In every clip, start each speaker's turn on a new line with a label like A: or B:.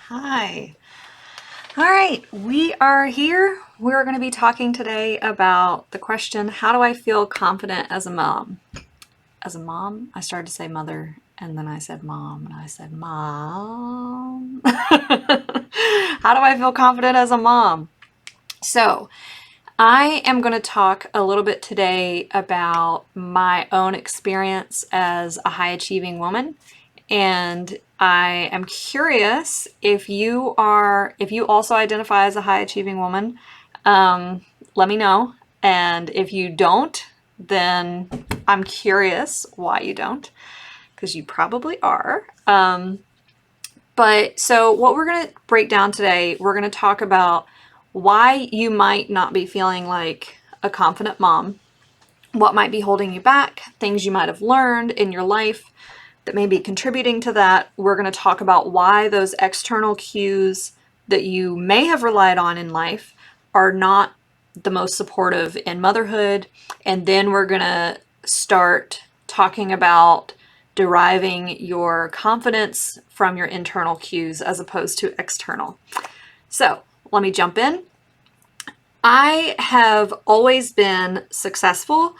A: Hi. All right, we are here. We're going to be talking today about the question, how do I feel confident as a mom? As a mom, I started to say mother, and then I said mom, and I said mom. How do I feel confident as a mom? So, I am going to talk a little bit today about my own experience as a high achieving woman. And I am curious if you also identify as a high achieving woman, let me know. And if you don't, then I'm curious why you don't, because you probably are. But so what we're going to break down today, we're going to talk about why you might not be feeling like a confident mom, what might be holding you back, things you might have learned in your life that may be contributing to that. We're going to talk about why those external cues that you may have relied on in life are not the most supportive in motherhood. And then we're going to start talking about deriving your confidence from your internal cues as opposed to external. So let me jump in. I have always been successful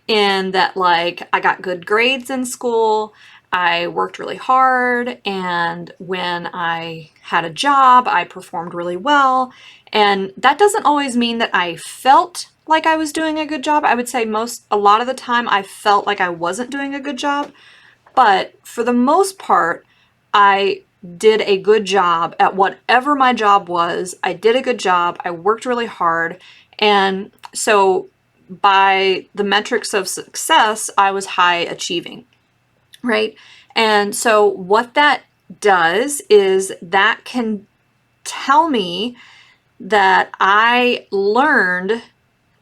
A: in that, like, I got good grades in school. I worked really hard, and when I had a job, I performed really well. And that doesn't always mean that I felt like I was doing a good job. I would say a lot of the time I felt like I wasn't doing a good job. But for the most part, I did a good job at whatever my job was. I did a good job. I worked really hard. And so by the metrics of success, I was high achieving, right? And so what that does is that can tell me that I learned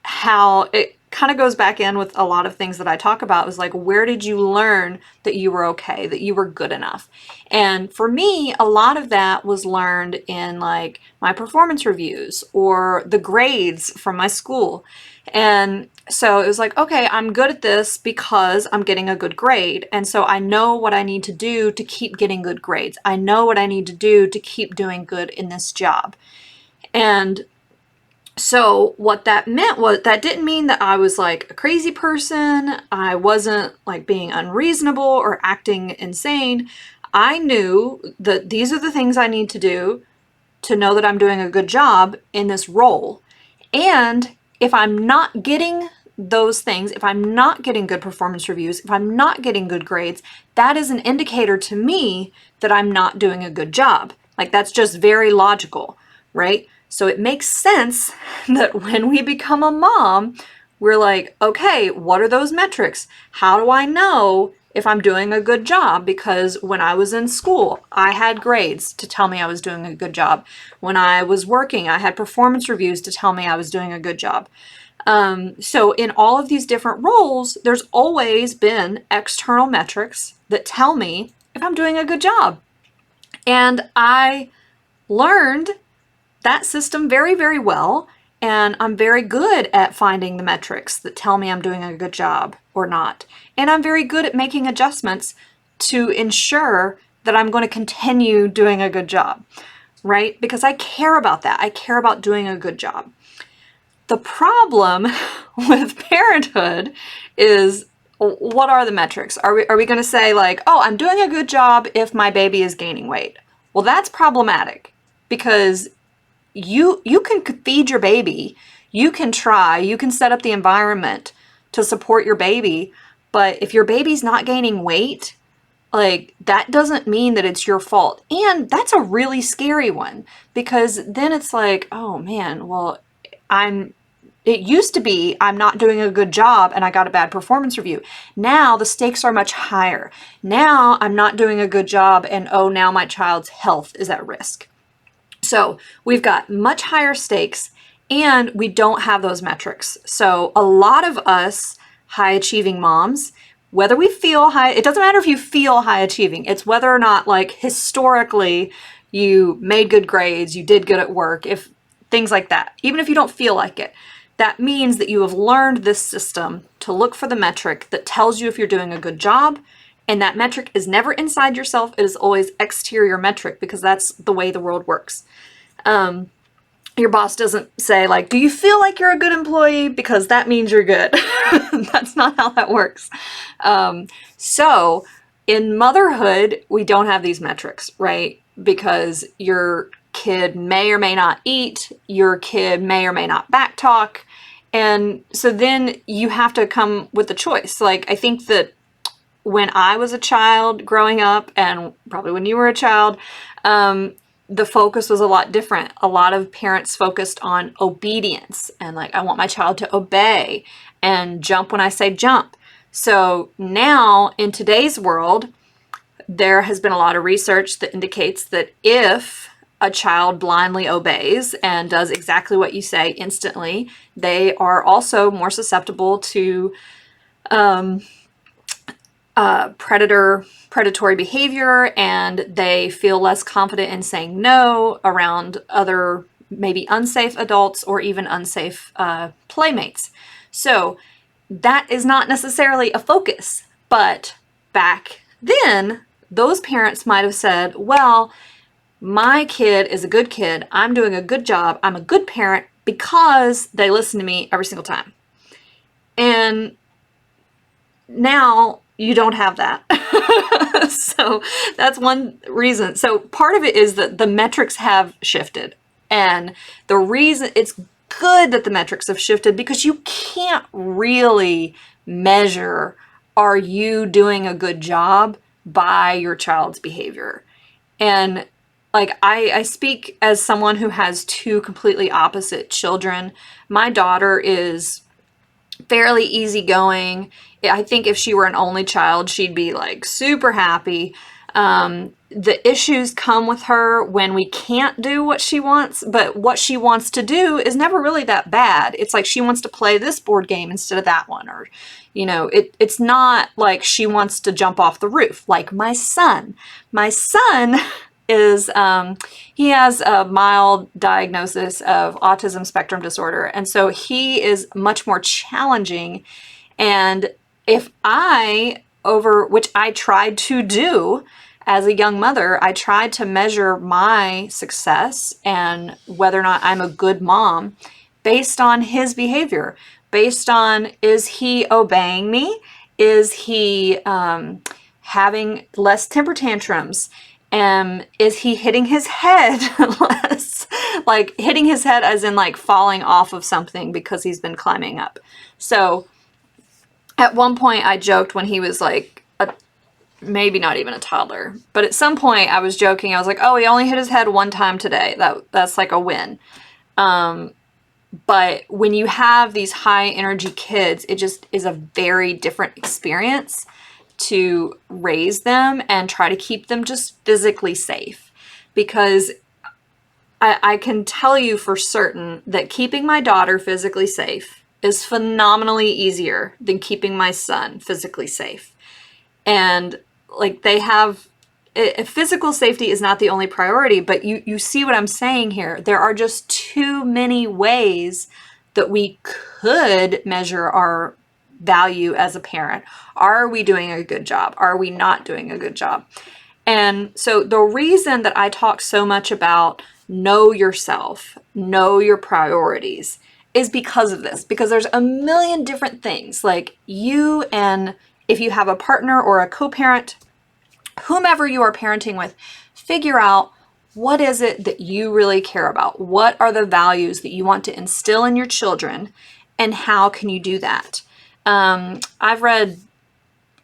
A: how it kind of goes back in with a lot of things that I talk about is like, where did you learn that you were okay, that you were good enough? And for me, a lot of that was learned in like my performance reviews or the grades from my school. And so it was like, okay, I'm good at this because I'm getting a good grade. And so I know what I need to do to keep getting good grades. I know what I need to do to keep doing good in this job. And so what that meant was that didn't mean that I was like a crazy person. I wasn't like being unreasonable or acting insane. I knew that these are the things I need to do to know that I'm doing a good job in this role. And if I'm not getting those things, if I'm not getting good performance reviews, if I'm not getting good grades, that is an indicator to me that I'm not doing a good job. Like, that's just very logical, right? So it makes sense that when we become a mom, we're like, okay, what are those metrics? How do I know if I'm doing a good job? Because when I was in school, I had grades to tell me I was doing a good job. When I was working, I had performance reviews to tell me I was doing a good job. So in all of these different roles, there's always been external metrics that tell me if I'm doing a good job. And I learned that system very, very well. And I'm very good at finding the metrics that tell me I'm doing a good job or not. And I'm very good at making adjustments to ensure that I'm going to continue doing a good job, right? Because I care about that. I care about doing a good job. The problem with parenthood is, what are the metrics? Are we going to say like, oh, I'm doing a good job if my baby is gaining weight? Well, that's problematic because you can feed your baby, you can set up the environment to support your baby, but if your baby's not gaining weight, like, that doesn't mean that it's your fault. And that's a really scary one, because then it's like, oh man, well, it used to be I'm not doing a good job and I got a bad performance review. Now the stakes are much higher. Now I'm not doing a good job and oh, now my child's health is at risk. So we've got much higher stakes and we don't have those metrics. So a lot of us high achieving moms, whether we feel high, it doesn't matter if you feel high achieving, it's whether or not, like, historically you made good grades, you did good at work, if things like that. Even if you don't feel like it, that means that you have learned this system to look for the metric that tells you if you're doing a good job And that metric is never inside yourself. It is always exterior metric, because that's the way the world works. Your boss doesn't say, like, do you feel like you're a good employee? Because that means you're good. That's not how that works. So in motherhood, we don't have these metrics, right? Because your kid may or may not eat, your kid may or may not backtalk. And so then you have to come with a choice. Like, I think that when I was a child growing up, and probably when you were a child, the focus was a lot different. A lot of parents focused on obedience and, like, I want my child to obey and jump when I say jump. So now in today's world, there has been a lot of research that indicates that if a child blindly obeys and does exactly what you say instantly, they are also more susceptible to predatory behavior, and they feel less confident in saying no around other maybe unsafe adults or even unsafe playmates. So that is not necessarily a focus, but back then those parents might have said, well, my kid is a good kid, I'm doing a good job, I'm a good parent because they listen to me every single time. And now you don't have that. So that's one reason. So part of it is that the metrics have shifted. And the reason it's good that the metrics have shifted, because you can't really measure, are you doing a good job by your child's behavior? And like, I speak as someone who has two completely opposite children. My daughter is fairly easygoing. I think if she were an only child, she'd be like super happy. The issues come with her when we can't do what she wants, but what she wants to do is never really that bad. It's like she wants to play this board game instead of that one, or, you know, it's not like she wants to jump off the roof. Like my son. My son is, he has a mild diagnosis of autism spectrum disorder. And so he is much more challenging. And if which I tried to do as a young mother, I tried to measure my success and whether or not I'm a good mom based on his behavior, based on, is he obeying me? Is he having less temper tantrums? Is he hitting his head less? Like hitting his head as in like falling off of something because he's been climbing up. So at one point I joked when he was like maybe not even a toddler, but at some point I was joking. I was like, oh, he only hit his head one time today. That's like a win. But when you have these high energy kids, it just is a very different experience to raise them and try to keep them just physically safe. Because I can tell you for certain that keeping my daughter physically safe is phenomenally easier than keeping my son physically safe. And like physical safety is not the only priority, but you see what I'm saying here. There are just too many ways that we could measure our value as a parent. Are we doing a good job? Are we not doing a good job? And so the reason that I talk so much about know yourself, know your priorities, is because of this. Because there's a million different things. Like you, and if you have a partner or a co-parent, whomever you are parenting with, figure out what is it that you really care about? What are the values that you want to instill in your children, and how can you do that? I've read,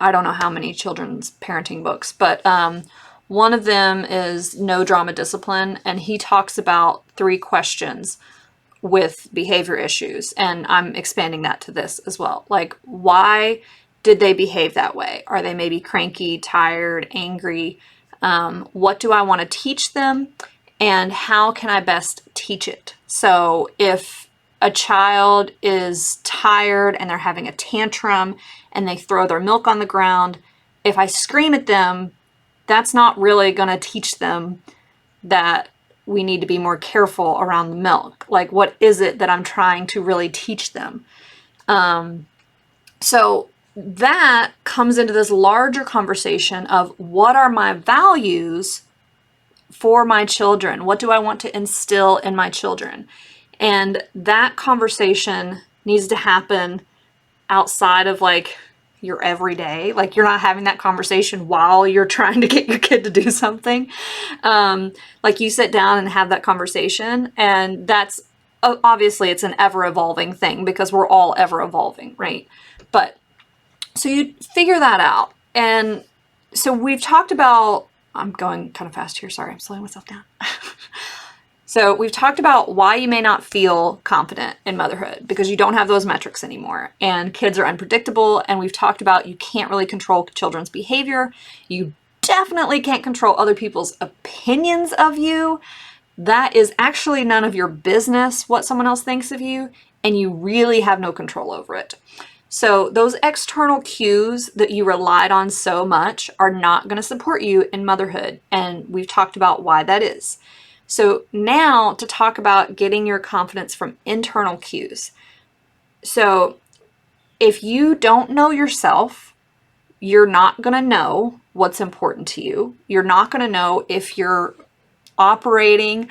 A: I don't know how many children's parenting books, but one of them is No Drama Discipline, and he talks about 3 questions with behavior issues, and I'm expanding that to this as well. Like, why did they behave that way? Are they maybe cranky, tired, angry? What do I want to teach them, and how can I best teach it? So if a child is tired and they're having a tantrum and they throw their milk on the ground, if I scream at them, that's not really going to teach them that we need to be more careful around the milk. Like, what is it that I'm trying to really teach them? So that comes into this larger conversation of what are my values for my children? What do I want to instill in my children? And that conversation needs to happen outside of like your everyday. Like you're not having that conversation while you're trying to get your kid to do something. Like you sit down and have that conversation, and that's obviously it's an ever evolving thing because we're all ever evolving, right? But so you figure that out. And so we've talked about, I'm going kind of fast here. Sorry, I'm slowing myself down. So we've talked about why you may not feel confident in motherhood because you don't have those metrics anymore and kids are unpredictable. And we've talked about you can't really control children's behavior. You definitely can't control other people's opinions of you. That is actually none of your business what someone else thinks of you, and you really have no control over it. So those external cues that you relied on so much are not going to support you in motherhood. And we've talked about why that is. So now to talk about getting your confidence from internal cues. So if you don't know yourself, you're not going to know what's important to you. You're not going to know if you're operating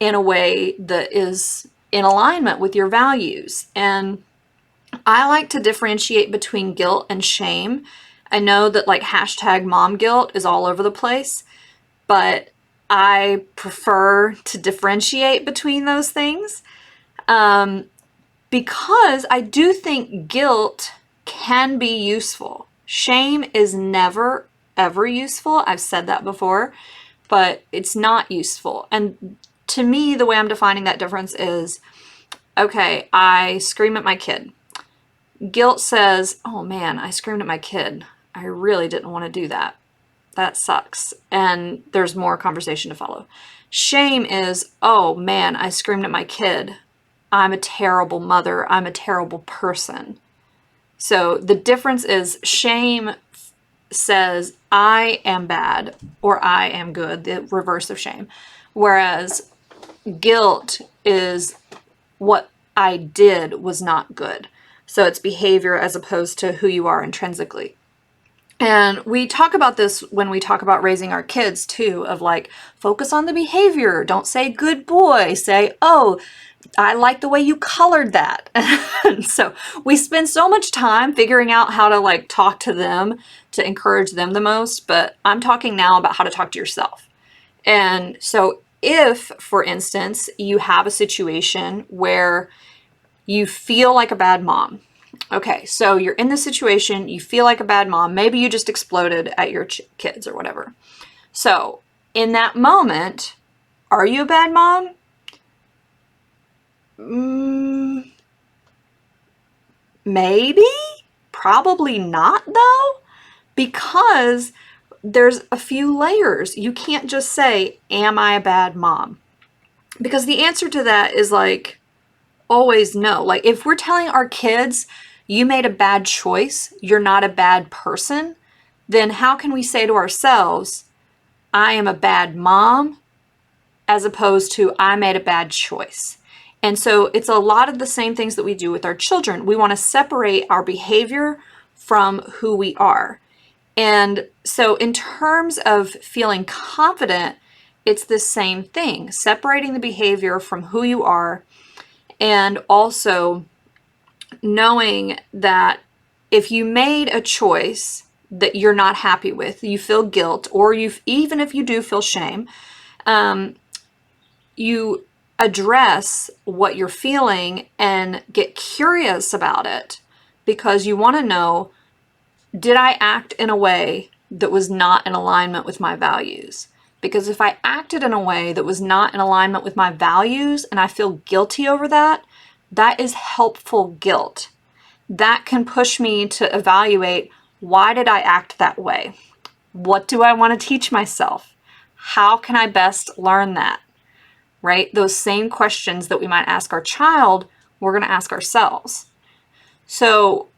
A: in a way that is in alignment with your values. And I like to differentiate between guilt and shame. I know that like hashtag mom guilt is all over the place, but I prefer to differentiate between those things because I do think guilt can be useful. Shame is never, ever useful. I've said that before, but it's not useful. And to me, the way I'm defining that difference is, okay, I scream at my kid. Guilt says, oh man, I screamed at my kid. I really didn't want to do that. That sucks. And there's more conversation to follow. Shame is, oh man, I screamed at my kid. I'm a terrible mother. I'm a terrible person. So the difference is shame says I am bad or I am good, the reverse of shame. Whereas guilt is what I did was not good. So it's behavior as opposed to who you are intrinsically. And we talk about this when we talk about raising our kids too, of like, focus on the behavior. Don't say good boy. Say, oh, I like the way you colored that. And so we spend so much time figuring out how to like talk to them to encourage them the most. But I'm talking now about how to talk to yourself. And so if, for instance, you have a situation where you feel like a bad mom. Okay, so you're in this situation, you feel like a bad mom. Maybe you just exploded at your kids or whatever. So in that moment, are you a bad mom? Maybe, probably not though, because there's a few layers. You can't just say, am I a bad mom? Because the answer to that is like, always no. Like if we're telling our kids, you made a bad choice, you're not a bad person, then how can we say to ourselves, I am a bad mom, as opposed to I made a bad choice? And so it's a lot of the same things that we do with our children. We want to separate our behavior from who we are. And so in terms of feeling confident, it's the same thing, separating the behavior from who you are, and also knowing that if you made a choice that you're not happy with, you feel guilt, or even if you do feel shame, you address what you're feeling and get curious about it because you want to know, did I act in a way that was not in alignment with my values? Because if I acted in a way that was not in alignment with my values and I feel guilty over that, that is helpful guilt. That can push me to evaluate, why did I act that way? What do I want to teach myself? How can I best learn that? Right? Those same questions that we might ask our child, we're going to ask ourselves. So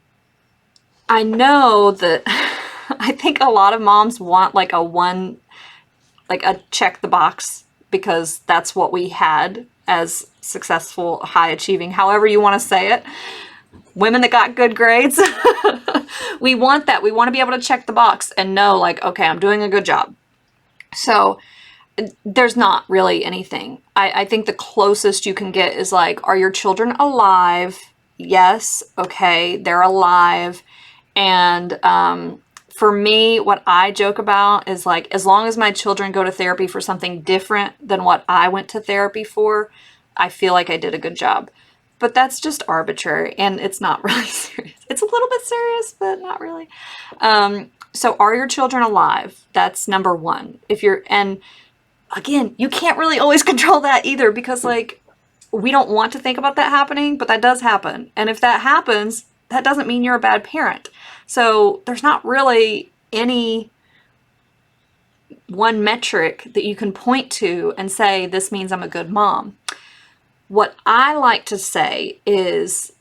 A: I know that I think a lot of moms want like a check the box because that's what we had as successful, high achieving, however you want to say it. women that got good grades. We want that. We want to be able to check the box and know like, okay, I'm doing a good job. So there's not really anything. I think the closest you can get is like, are your children alive? Yes. Okay. They're alive. And, for me, what I joke about is like, as long as my children go to therapy for something different than what I went to therapy for, I feel like I did a good job. But that's just arbitrary, and it's not really serious. It's a little bit serious, but not really. So are your children alive? That's number one. And again, you can't really always control that either, because like, we don't want to think about that happening, but that does happen. And if that happens, that doesn't mean you're a bad parent. So there's not really any one metric that you can point to and say, this means I'm a good mom. What I like to say is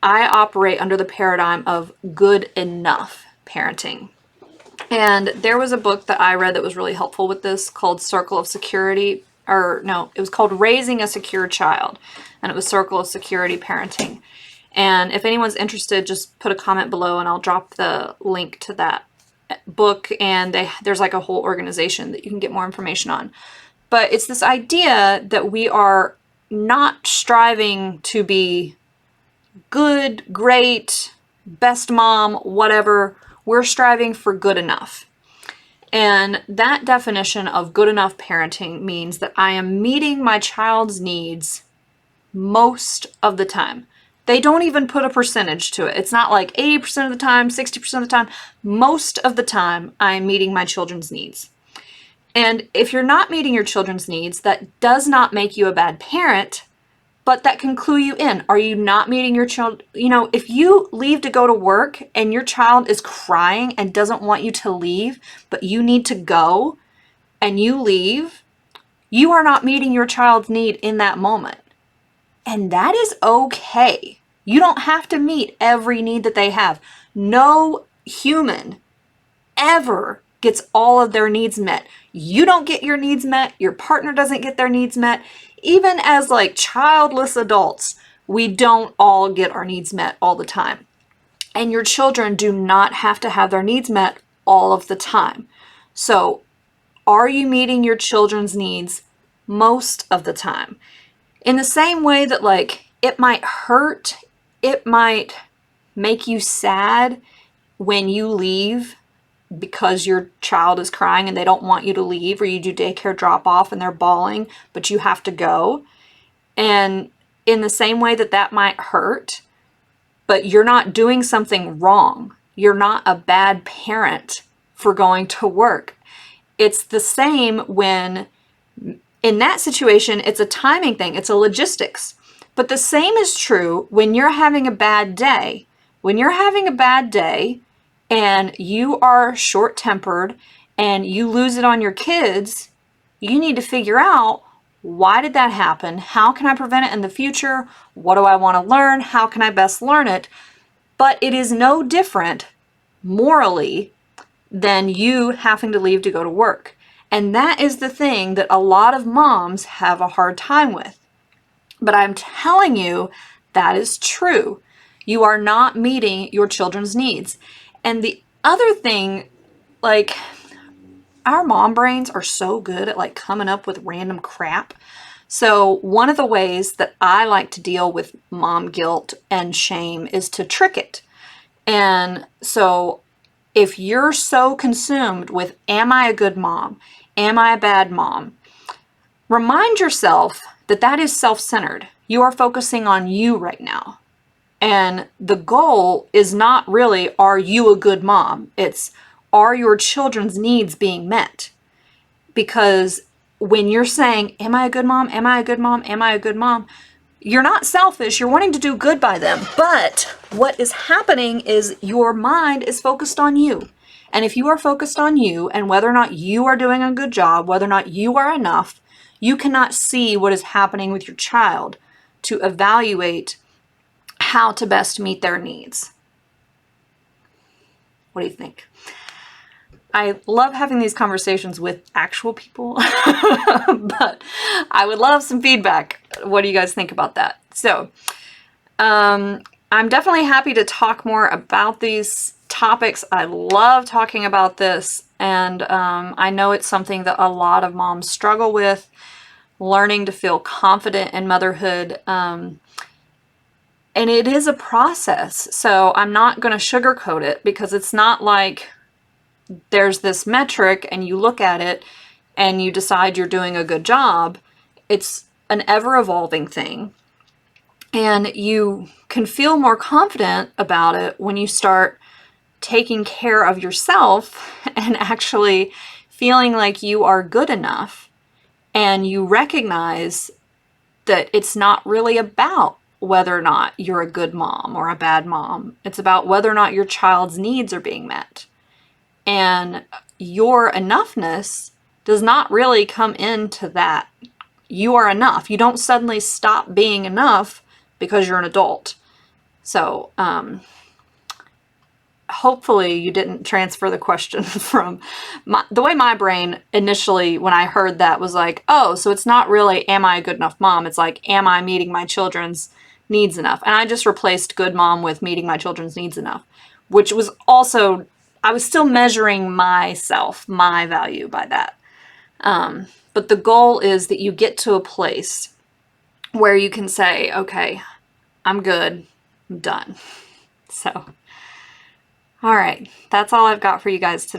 A: I operate under the paradigm of good enough parenting. And there was a book that I read that was really helpful with this called Circle of Security, or no, it was called Raising a Secure Child, and it was Circle of Security Parenting. And if anyone's interested, just put a comment below and I'll drop the link to that book. And there's like a whole organization that you can get more information on. But it's this idea that we are not striving to be good, great, best mom, whatever. We're striving for good enough. And that definition of good enough parenting means that I am meeting my child's needs most of the time. They don't even put a percentage to it. It's not like 80% of the time, 60% of the time. Most of the time, I'm meeting my children's needs. And if you're not meeting your children's needs, that does not make you a bad parent, but that can clue you in. Are you not meeting your child? You know, if you leave to go to work and your child is crying and doesn't want you to leave, but you need to go and you leave, you are not meeting your child's need in that moment. And that is okay. You don't have to meet every need that they have. No human ever gets all of their needs met. You don't get your needs met. Your partner doesn't get their needs met. Even as like childless adults, we don't all get our needs met all the time. And your children do not have to have their needs met all of the time. So are you meeting your children's needs most of the time? In the same way that like it might hurt, it might make you sad when you leave because your child is crying and they don't want you to leave, or you do daycare drop off and they're bawling, but you have to go. And in the same way that that might hurt, but you're not doing something wrong. You're not a bad parent for going to work. It's the same when in that situation, it's a timing thing. It's a logistics. But the same is true when you're having a bad day. When you're having a bad day and you are short-tempered and you lose it on your kids, you need to figure out, why did that happen? How can I prevent it in the future? What do I want to learn? How can I best learn it? But it is no different morally than you having to leave to go to work. And that is the thing that a lot of moms have a hard time with. But I'm telling you, that is true. You are not meeting your children's needs. And the other thing, like, our mom brains are so good at like coming up with random crap. So one of the ways that I like to deal with mom guilt and shame is to trick it. And so if you're so consumed with, am I a good mom? Am I a bad mom? Remind yourself that that is self-centered. You are focusing on you right now. And the goal is not really, are you a good mom? It's, are your children's needs being met? Because when you're saying, am I a good mom? Am I a good mom? Am I a good mom? You're not selfish. You're wanting to do good by them. But what is happening is your mind is focused on you. And if you are focused on you and whether or not you are doing a good job, whether or not you are enough, you cannot see what is happening with your child to evaluate how to best meet their needs. What do you think? I love having these conversations with actual people, but I would love some feedback. What do you guys think about that? So, I'm definitely happy to talk more about these topics. I love talking about this, and I know it's something that a lot of moms struggle with, learning to feel confident in motherhood. And it is a process, so I'm not going to sugarcoat it, because it's not like there's this metric and you look at it and you decide you're doing a good job. It's an ever-evolving thing. And you can feel more confident about it when you start taking care of yourself and actually feeling like you are good enough, and you recognize that it's not really about whether or not you're a good mom or a bad mom. It's about whether or not your child's needs are being met. And your enoughness does not really come into that. You are enough. You don't suddenly stop being enough because you're an adult. So, hopefully you didn't transfer the question from the way my brain initially, when I heard that, was like, oh, so it's not really, am I a good enough mom? It's like, am I meeting my children's needs enough? And I just replaced good mom with meeting my children's needs enough, which was also, I was still measuring myself, my value by that. But the goal is that you get to a place where you can say, okay, I'm good, I'm done. So, all right, that's all I've got for you guys today.